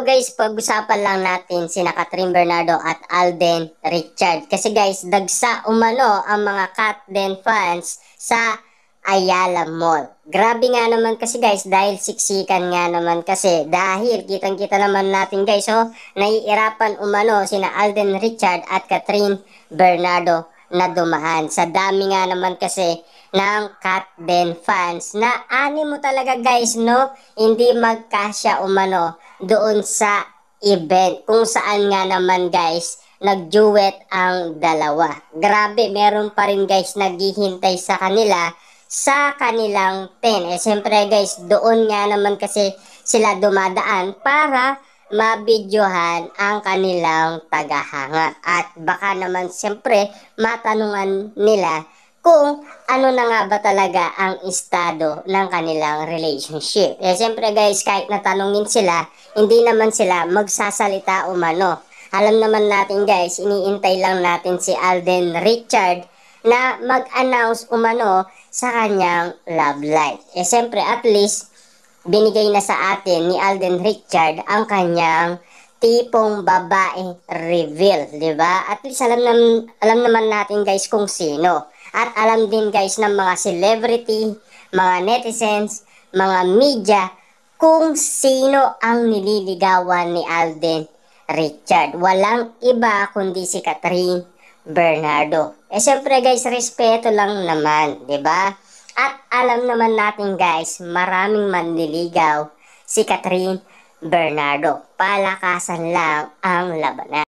guys, pag-usapan lang natin sina Catherine Bernardo at Alden Richard. Kasi guys, dagsa umano ang mga Catden fans sa Ayala Mall. Grabe nga naman kasi guys, dahil siksikan nga naman kasi. Dahil kitang-kita naman natin guys, naiirapan umano sina Alden Richard at Catherine Bernardo na dumaan. Sa dami nga naman kasi ng Catden fans na mo talaga guys, no? Hindi magkasya umano doon sa event kung saan nga naman guys nag-duet ang dalawa. Grabe, meron pa rin guys naghihintay sa kanila sa kanilang tent. Siyempre guys, doon nga naman kasi sila dumadaan para mabidyohan ang kanilang tagahanga. At baka naman siyempre matanungan nila kung ano na nga ba talaga ang estado ng kanilang relationship. Siyempre guys, kahit natanungin sila, hindi naman sila magsasalita umano. Alam naman natin guys, iniintay lang natin si Alden Richard na mag-announce umano sa kanyang love life. Siyempre at least, binigay na sa atin ni Alden Richard ang kanyang tipong babae reveal, di ba? At least alam naman natin guys kung sino. At alam din guys ng mga celebrity, mga netizens, mga media, kung sino ang nililigawan ni Alden Richard. Walang iba kundi si Catherine Bernardo. Siyempre guys, respeto lang naman, di ba? At alam naman natin guys, maraming manliligaw si Catherine Bernardo. Palakasan lang ang labanan.